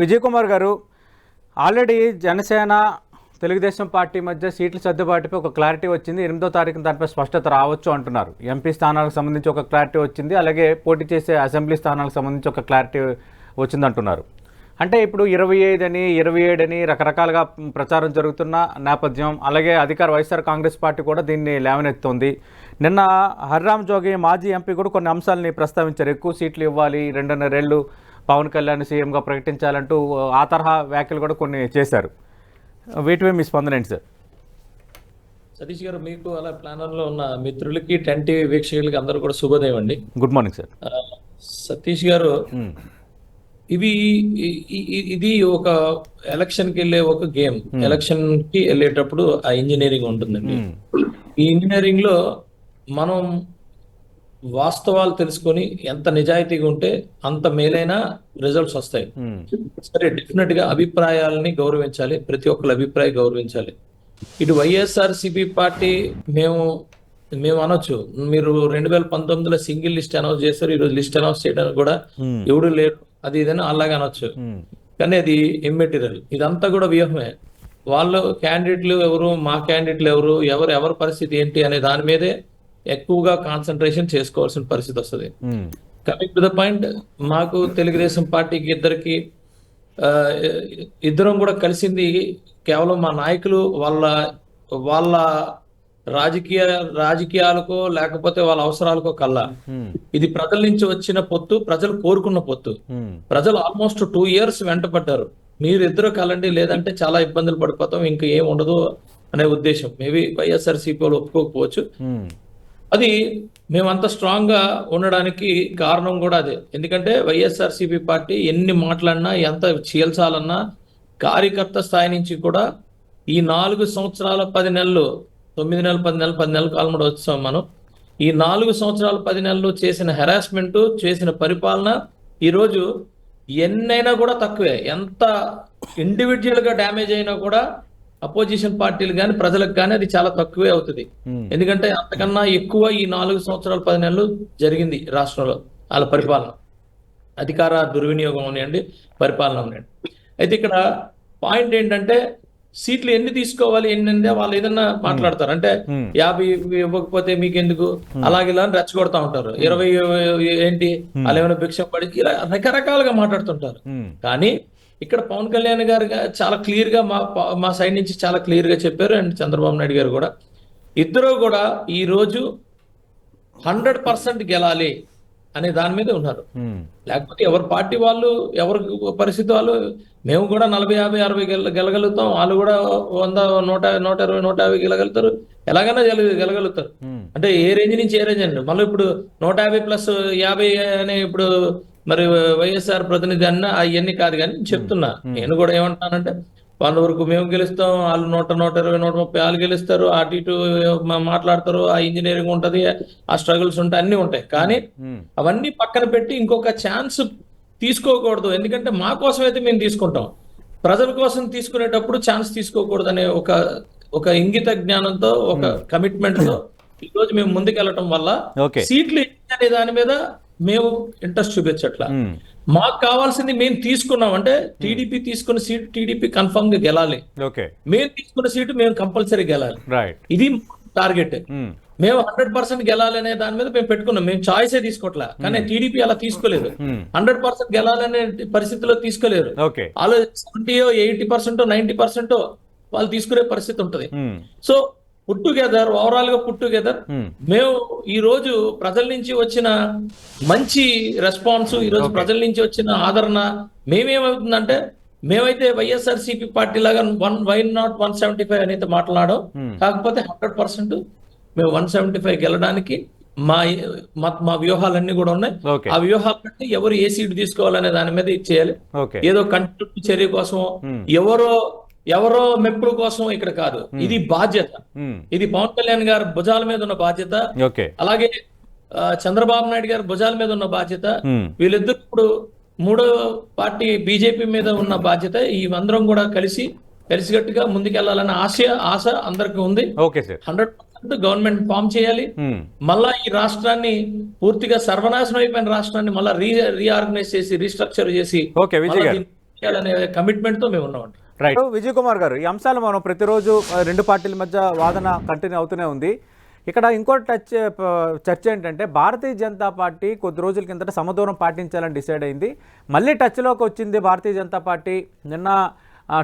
విజయ్ కుమార్ గారు, already Janasena Telugu Desam party మధ్య సీట్ల సర్దుబాటుపై ఒక క్లారిటీ వచ్చింది. 8వ తారీఖున దానిపై స్పష్టత రావచ్చు అంటున్నారు. ఎంపీ స్థానాలకు సంబంధించి ఒక క్లారిటీ వచ్చింది, అలాగే పోటీ చేసే అసెంబ్లీ స్థానాలకు సంబంధించి ఒక క్లారిటీ వచ్చిందంటున్నారు. అంటే ఇప్పుడు 25 అని 27 అని రకరకాలుగా ప్రచారం జరుగుతున్న నేపథ్యం, అలాగే అధికార వైఎస్ఆర్ కాంగ్రెస్ పార్టీ కూడా దీన్ని లేవనెత్తుంది. నిన్న హరిరామ్ జోగి మాజీ ఎంపీ కూడా కొన్ని అంశాలని ప్రస్తావించారు. ఎక్కువ సీట్లు ఇవ్వాలి, 2.5 ఏళ్ళు పవన్ కళ్యాణ్ సీఎంగా ప్రకటించాలంటూ ఆ తరహా వ్యాఖ్యలు కూడా కొన్ని చేశారు. వీటిపై మీ స్పందన ఏంటి సార్? సతీష్ గారు, మీకు అలా ప్లానర్లో ఉన్న మిత్రులకి 10 టీవీ వీక్షకులకి అందరూ కూడా శుభోదయం అండి. Good morning sir. సతీష్ గారు, ఇది ఒక ఎలక్షన్కి వెళ్ళే ఒక గేమ్. ఎలక్షన్ కి వెళ్ళేటప్పుడు ఆ ఇంజనీరింగ్ ఉంటుందండి. ఈ ఇంజనీరింగ్ లో మనం వాస్తవాలు తెలుసుకొని ఎంత నిజాయితీగా ఉంటే అంత మేలైన రిజల్ట్స్ వస్తాయి. సరే, డెఫినెట్ గా అభిప్రాయాలని గౌరవించాలి, ప్రతి ఒక్కరి అభిప్రాయం గౌరవించాలి. ఇటు వైఎస్ఆర్సీపీ పార్టీ మేము అనొచ్చు, మీరు 2019లో సింగిల్ లిస్ట్ అనౌన్స్ చేస్తారు, ఈరోజు లిస్ట్ అనౌన్స్ చేయడానికి కూడా ఎవడు లేరు, అది ఇదని అలాగే అనొచ్చు. కానీ అది ఇమ్మెటీరియల్, ఇదంతా కూడా వ్యూహమే. వాళ్ళు క్యాండిడేట్లు ఎవరు, మా క్యాండిడేట్లు ఎవరు, ఎవరి పరిస్థితి ఏంటి అనే దాని మీదే ఎక్కువగా కాన్సన్ట్రేషన్ చేసుకోవాల్సిన పరిస్థితి వస్తుంది. కమింగ్ టు ద పాయింట్, మాకు తెలుగుదేశం పార్టీకి ఇద్దరం కూడా కలిసింది కేవలం మా నాయకులు వాళ్ళ రాజకీయాలకో లేకపోతే వాళ్ళ అవసరాలకో కల్లా. ఇది ప్రజల నుంచి వచ్చిన పొత్తు, ప్రజలు కోరుకున్న పొత్తు. ప్రజలు ఆల్మోస్ట్ 2 years వెంటపడ్డారు, మీరు ఇద్దరు కలండి, లేదంటే చాలా ఇబ్బందులు పడిపోతాం, ఇంకా ఏం ఉండదు అనే ఉద్దేశం. మేబీ వైఎస్ఆర్సీపీ వాళ్ళు ఒప్పుకోకపోవచ్చు. అది మేమంత స్ట్రాంగ్ గా ఉండడానికి కారణం కూడా అదే. ఎందుకంటే వైఎస్ఆర్సీపీ పార్టీ ఎన్ని మాట్లాడినా, ఎంత చీల్చాలన్నా, కార్యకర్త స్థాయి నుంచి కూడా ఈ 4 సంవత్సరాల 10 నెలలు, 9 నెలలు 10 నెలలు కాలం కూడా వచ్చాం మనం. ఈ 4 సంవత్సరాల 10 నెలలు చేసిన హెరాస్మెంట్, చేసిన పరిపాలన ఈరోజు ఎన్నైనా కూడా తక్కువే. ఎంత ఇండివిజువల్ గా డ్యామేజ్ అయినా కూడా అపోజిషన్ పార్టీలు కానీ ప్రజలకు కానీ అది చాలా తక్కువే అవుతుంది. ఎందుకంటే అంతకన్నా ఎక్కువ ఈ 4 సంవత్సరాల 10 నెలలు జరిగింది రాష్ట్రంలో వాళ్ళ పరిపాలన. అధికార దుర్వినియోగం ఉన్నాయండి, పరిపాలన ఉన్నాయండి. అయితే ఇక్కడ పాయింట్ ఏంటంటే, సీట్లు ఎన్ని తీసుకోవాలి, ఎన్ని వాళ్ళు ఏదన్నా మాట్లాడతారు. అంటే 50 ఇవ్వకపోతే మీకెందుకు, అలాగే ఇలా రెచ్చగొడతా ఉంటారు. 20 ఏంటి, వాళ్ళు ఏమైనా భిక్షం పడి, ఇలా రకరకాలుగా మాట్లాడుతుంటారు. కానీ ఇక్కడ పవన్ కళ్యాణ్ గారు చాలా క్లియర్ గా మా సైడ్ నుంచి చాలా క్లియర్ గా చెప్పారు, అండ్ చంద్రబాబు నాయుడు గారు కూడా. ఇద్దరు కూడా ఈ రోజు 100% గెలాలి అనే దాని మీద ఉన్నారు. లేకపోతే ఎవరి పార్టీ వాళ్ళు, ఎవరి పరిస్థితి వాళ్ళు. మేము కూడా 40, 50, 60 గెలగలుగుతాం, వాళ్ళు కూడా 100, 120, 150 గెలగలుగుతారు, ఎలాగైనా గెలగలుగుతారు. అంటే ఏ రేంజ్ నుంచి ఏ రేంజ్ అండి. మళ్ళీ ఇప్పుడు 150 + 50 అనే ఇప్పుడు మరి వైఎస్ఆర్ ప్రతినిధి అన్న అవన్నీ కాదు. కానీ చెప్తున్నా, నేను కూడా ఏమంటానంటే, వాళ్ళ వరకు మేము గెలుస్తాం, వాళ్ళు 100, 120, 130 వాళ్ళు గెలుస్తారు, అటు ఇటు మాట్లాడతారు, ఆ ఇంజనీరింగ్ ఉంటది, ఆ స్ట్రగుల్స్ ఉంటాయి, అన్ని ఉంటాయి. కానీ అవన్నీ పక్కన పెట్టి ఇంకొక ఛాన్స్ తీసుకోకూడదు. ఎందుకంటే మా కోసం అయితే మేము తీసుకుంటాం, ప్రజల కోసం తీసుకునేటప్పుడు ఛాన్స్ తీసుకోకూడదు అనే ఒక ఇంగిత జ్ఞానంతో, ఒక కమిట్మెంట్ తో ఈ రోజు మేము ముందుకెళ్ళటం వల్ల సీట్లు అనే దాని మీద మేము ఇంట్రెస్ట్ చూపించట్లా. మాకు కావాల్సింది మేము తీసుకున్నాం అంటే, టీడీపీ తీసుకున్న సీటు టీడీపీ కన్ఫర్మ్ గా గెలాలి, మేము తీసుకున్న సీటు మేము కంపల్సరీ గెలాలి, ఇది టార్గెట్. మేము 100% గెలాలనే దాని మీద మేము పెట్టుకున్నాం. మేము చాయిసే తీసుకోవట్లా. కానీ టీడీపీ అలా తీసుకోలేదు, 100% గెలాలనే పరిస్థితిలో తీసుకోలేరు. వాళ్ళు 70%, 80%, 90% వాళ్ళు తీసుకునే పరిస్థితి ఉంటది. సో పుట్ టుగెదర్, ఓవరాల్ గా పుట్ టుగెదర్ మేము ఈ రోజు ప్రజల నుంచి వచ్చిన మంచి రెస్పాన్స్, ఈ రోజు ప్రజల నుంచి వచ్చిన ఆదరణ మేమేమవుతుందంటే, మేమైతే వైఎస్ఆర్సీపీ పార్టీ లాగా వై నాట్ 175 అనేది మాట్లాడడం, కాకపోతే 100% మేము 175 గెలడానికి మా వ్యూహాలన్నీ కూడా ఉన్నాయి. ఆ వ్యూహాలు బట్టి ఎవరు ఏ సీటు తీసుకోవాలనే దాని మీద ఇచ్చేయాలి. ఏదో కంటి చర్య కోసం, ఎవరో మెప్పుల కోసం ఇక్కడ కాదు. ఇది బాధ్యత, ఇది పవన్ కళ్యాణ్ గారి భుజాల మీద ఉన్న బాధ్యత, అలాగే చంద్రబాబు నాయుడు గారి భుజాల మీద ఉన్న బాధ్యత. వీళ్ళిద్దరు ఇప్పుడు 3వ పార్టీ బీజేపీ మీద ఉన్న బాధ్యత. ఈ అందరం కూడా కలిసికట్టుగా ముందుకెళ్లాలన్న ఆశ అందరికి ఉంది. 100% గవర్నమెంట్ ఫామ్ చేయాలి. మళ్ళా ఈ రాష్ట్రాన్ని పూర్తిగా సర్వనాశనం అయిపోయిన రాష్ట్రాన్ని మళ్ళా రీఆర్గనైజ్ చేసి, రీస్ట్రక్చర్ చేసి చేయాలనే కమిట్మెంట్ తో మేము ఉన్నామండి. రైట్. విజయ్ కుమార్ గారు, ఈ అంశాలు మనం ప్రతిరోజు రెండు పార్టీల మధ్య వాదన కంటిన్యూ అవుతూనే ఉంది. ఇక్కడ ఇంకోటి చర్చ ఏంటంటే భారతీయ జనతా పార్టీ కొద్ది రోజుల కిందట సమదూరం పాటించాలని డిసైడ్ అయింది. మళ్ళీ టచ్లోకి వచ్చింది భారతీయ జనతా పార్టీ. నిన్న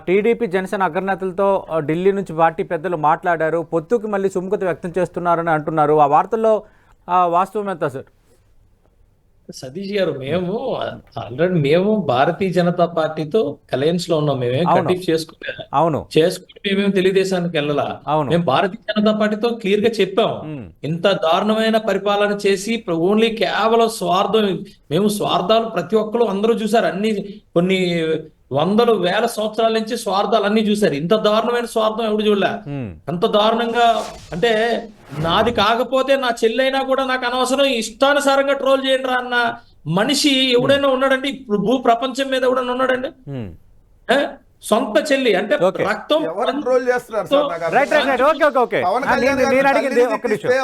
టీడీపీ జనసేన అగ్రనేతలతో ఢిల్లీ నుంచి పార్టీ పెద్దలు మాట్లాడారు. పొత్తుకి మళ్ళీ సుముఖత వ్యక్తం చేస్తున్నారని అంటున్నారు. ఆ వార్తల్లో వాస్తవం ఎంత సార్? సతీష్ గారు, మేము భారతీయ జనతా పార్టీతో అలయన్స్ లో ఉన్నాం. మేమేం కంటిన్యూ చేసుకుంటే మేమేం తెలుగుదేశానికి వెళ్ళాలా. మేము భారతీయ జనతా పార్టీతో క్లియర్ గా చెప్పాం, ఇంత దారుణమైన పరిపాలన చేసి ఓన్లీ కేవలం స్వార్థం. మేము స్వార్థాలు ప్రతి ఒక్కరు అందరూ చూసారు. అన్ని కొన్ని వందలు వేల సంవత్సరాల నుంచి స్వార్థాలు అన్ని చూసారు. ఇంత దారుణమైన స్వార్థం ఎవడు చూడలే. అంత దారుణంగా అంటే నాది కాకపోతే నా చెల్లైనా కూడా నాకు అనవసరం, ఇష్టానుసారంగా ట్రోల్ చేయండి రా అన్న మనిషి ఎవడైనా ఉన్నాడండి ఇప్పుడు భూ ప్రపంచం మీద? ఎవడైనా ఉన్నాడండి? సొంత చెల్లి అంటే రక్తం ట్రోల్ చేస్తున్నారు.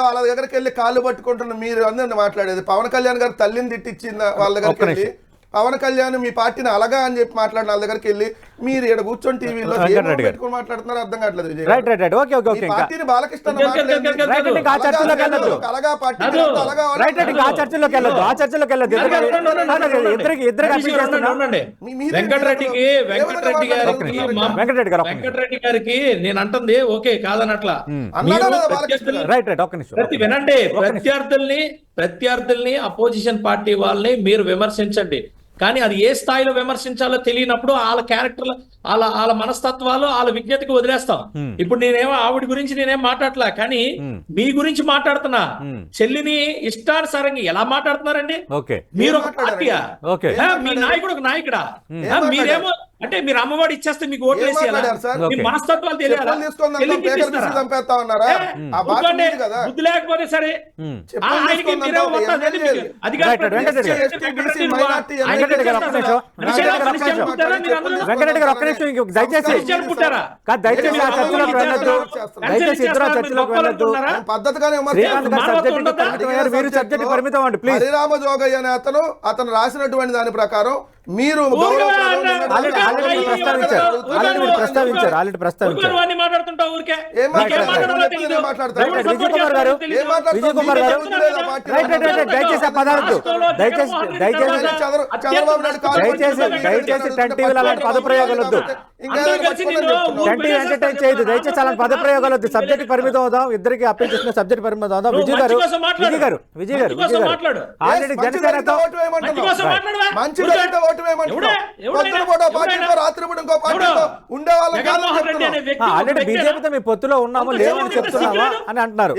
వాళ్ళ దగ్గరికి వెళ్ళి కాళ్ళు పట్టుకుంటున్న మీరు అందరిని మాట్లాడేది. పవన్ కళ్యాణ్ గారు తల్లిని తిట్టించిన వాళ్ళ దగ్గరికి వెళ్ళి పవన్ కళ్యాణ్ మీ పార్టీని అలాగా అని చెప్పి మాట్లాడిన వాళ్ళ దగ్గరికి వెళ్ళి మీరు ఇక్కడ కూర్చొని టీవీలో పెట్టుకుని మాట్లాడుతున్నారు. అర్థం కావట్లేదు. పార్టీని బాలకృష్ణ వెంకటరెడ్డి గారికి నేను అంటుంది ఓకే కాదనట్లా. వినండి, ప్రత్యర్థుల్ని అపోజిషన్ పార్టీ వాళ్ళని మీరు విమర్శించండి, కానీ అది ఏ స్థాయిలో విమర్శించాలో తెలియనప్పుడు వాళ్ళ క్యారెక్టర్లు, వాళ్ళ మనస్తత్వాలు, వాళ్ళ విజ్ఞతకి వదిలేస్తాం. ఇప్పుడు నేనేమో ఆవిడ గురించి నేనేం మాట్లాడలే, కానీ మీ గురించి మాట్లాడుతున్నా. చెల్లిని ఇష్టానుసారంగా ఎలా మాట్లాడుతున్నారండి? మీరు ఒక పార్టీయా? మీ నాయకుడు ఒక నాయకుడా? మీరేమో అంటే మీరు అమ్మఒడి ఇచ్చేస్తే మీకు ఓట్లు వేసేయాలా? మీ మనస్తత్వాలు తెలియాలా? బుద్ధి లేకపోతే సరే ఆయనకి మీరేమో మొత్తం హరిరామ జోగయ్య అనే అతను రాసినటువంటి దాని ప్రకారం మీరు పదప్రయోగాలు సబ్జెక్ట్ పరిమితం అవుదాం. ఇద్దరికి అప్పీల్ చేసిన సబ్జెక్ట్ పరిమితం అవుదాం. విజయ్ గారు ఆల్రెడీ జనసేనతో ఆల్రెడీ బీజేపీతో మీ పొత్తులో ఉన్నాము లేవని చెప్తున్నావా అని అంటున్నారు.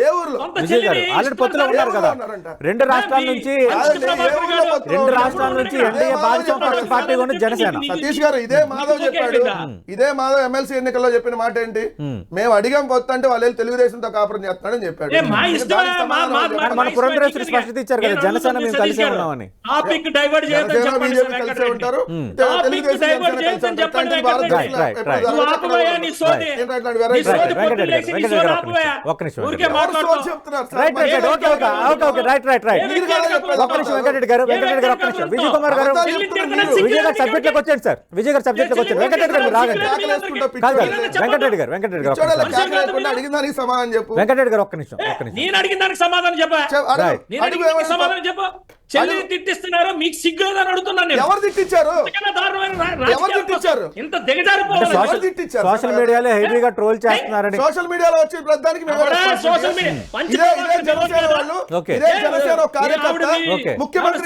విజయ్ గారు ఆల్రెడీ పొత్తులో ఉన్నారు కదా. రెండు రాష్ట్రాల నుంచి ఎన్డీఏ భాగస్వామ్య పార్టీ కూడా జనసేన. సతీష్ గారు ఇదే మాధవ్ చెప్పాడు. ఇదే మాధవ్ ఎమ్మెల్సీ ఎన్నికల్లో చెప్పిన మాట ఏంటి? మేము అడిగాం పొత్తు అంటే వాళ్ళు తెలుగుదేశంతో కాపురం చేస్తున్నాడని చెప్పాడు. మన పురంధరేశ్వరి స్పష్టత ఇచ్చారు కదా, జనసేన మేము కలిసే ఉన్నామని. కలిసే ఉంటారు. వెంకటరెడ్డి గారు విజయ్ కుమార్ గారు విజయ్ గారు సబ్జెక్ట్ లోకి వచ్చాడు సార్. విజయ్ గారు సబ్జెక్ట్ లోకి వచ్చాడు. వెంకటరెడ్డి గారు రాగండి. వెంకటరెడ్డి గారు వెంకటరెడ్డి గారు ఒక్క నిమిషం. నేను అడిగిన దానికి సమాధానం చెప్పు. చెల్లిని తిట్టిస్తున్నారు, మీకు సిగ్గు లేదని అడుగుతున్నాను. ఎవరు తిట్టించారు? ఇంత దిగజారిపోవాలి. సోషల్ మీడియాలో హెవీగా ట్రోల్ చేస్తున్నారని. సోషల్ మీడియాలో వచ్చి ప్రధానికి ముఖ్యమంత్రి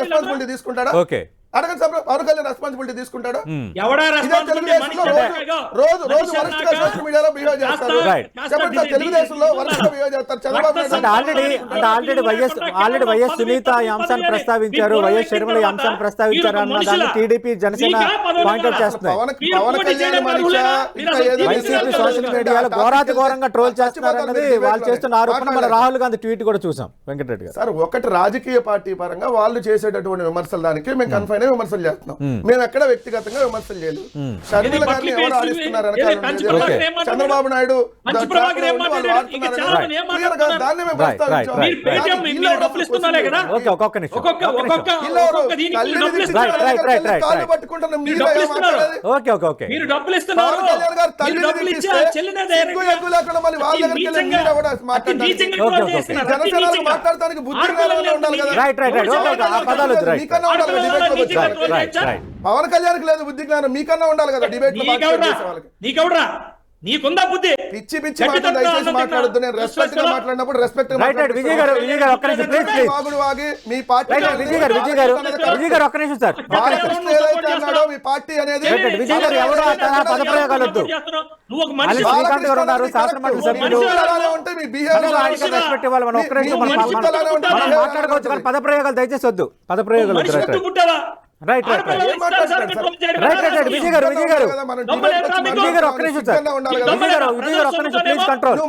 రెస్పాన్సిబిలిటీ తీసుకుంటాడా? అడగండి సార్, పవన్ కళ్యాణ్ రెస్పాన్సిబిలిటీ తీసుకుంటాడా? రోజు వరస్ట్ గా సోషల్ మీడియాలో బిహేవ్ చేస్తారు. చెప్పండి సార్, తెలుగుదేశంలో వరస్ట్ గా బిహేవ్ చేస్తారు. చంద్రబాబు ఆల్రెడీ వైఎస్ సునీత ఈ అంశాన్ని ప్రస్తావించారు, వైఎస్ షర్మిల ఈ అంశాన్ని ప్రస్తావించారు అన్న దాన్ని టీడీపీ జనసేన పాయింట్అవుట్ చేస్తున్నాయి. పవన్ కళ్యాణ్ వైసీపీ సోషల్ మీడియాలో ఘోరాతిఘోరంగా ట్రోల్ చేస్తున్నారు అన్నది వాళ్ళు చేస్తున్న ఆరోపణ. మన రాహుల్ గాంధీ ట్వీట్ కూడా చూసాం. వెంకటరెడ్డి గారు సార్, ఒకటి రాజకీయ పార్టీ పరంగా వాళ్ళు చేసేటటువంటి విమర్శలు దానికి మేము కన్ఫైన్ విమర్శలు చేస్తున్నాం. మాట్లాడుతున్నాం. మేము ఎక్కడ వ్యక్తిగతంగా విమర్శలు చేయలేదు. షర్మిల గారిని ఎవరు ఆడిస్తున్నారు చంద్రబాబు నాయుడు దాన్ని మేము ప్రస్తావించాం. కాళ్ళు పట్టుకుంటున్న మీరు పవన్ కళ్యాణ్ గారు తల్లిని సిగ్గు ఎగ్గు లేకుండా మళ్ళీ వాళ్ళ దగ్గరికి వెళ్ళి మీరు ఎవరు మాట్లాడడానికి జనసేనకు మాట్లాడటానికి బుద్ధి ఉండాలి కదా. మీకన్నా ఉండాలి కదా డిబేట్ లో. పవన్ కళ్యాణ్ లేదు బుద్ధి జ్ఞానం, మీకన్నా ఉండాలి కదా డిబేట్ లో. నీకుందా బుద్ధి? పిచ్చి పిచ్చి మాటలు దయచేసి మాట్లాడొద్దు. నేను రెస్పెక్ట్ గా మాట్లాడినప్పుడు రెస్పెక్ట్ విజయ్ గారు ఒక్క నిమిషం ప్లీజ్ వాగుడు వాగి మీ పార్టీ విజయ్ గారు ఒక్క నిమిషం సార్. బాలకృష్ణ ఏదైతే అన్నాడో మీ పార్టీ అనేది విజయ్ గారు ఎవరు పదప్రయోగాలు వద్దు. శ్రీకాంత్ గారు ఉన్నారు, శాసనమండలి సభ్యులు, రెస్పెక్ట్ ఇవ్వాలి. మనం ఒక్క నిమిషం మనం మాట్లాడుకోవచ్చు కానీ పదప్రయోగాలు దయచేసి వద్దు. పదప్రయోగాలు వద్దు. రైట్ విజయ్ గారు ఒక్క నిమిషం సార్. విజయ్ గారు ప్లీజ్ కంట్రోల్.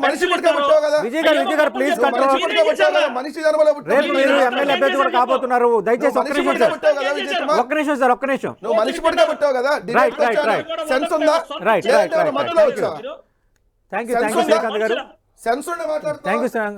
విజయ్ గారు ప్లీజ్ కంట్రోల్. రేపు మీరు ఎమ్మెల్యే అభ్యర్థి కూడా కాబోతున్నారు. దయచేసి ఒక్క నిమిషం సార్. ఒక్క నిమిషం. థ్యాంక్ యూ శ్రీకాంత్ గారు. సెన్స్ ఉండే మాట్లాడుతున్నా. Thank you sir.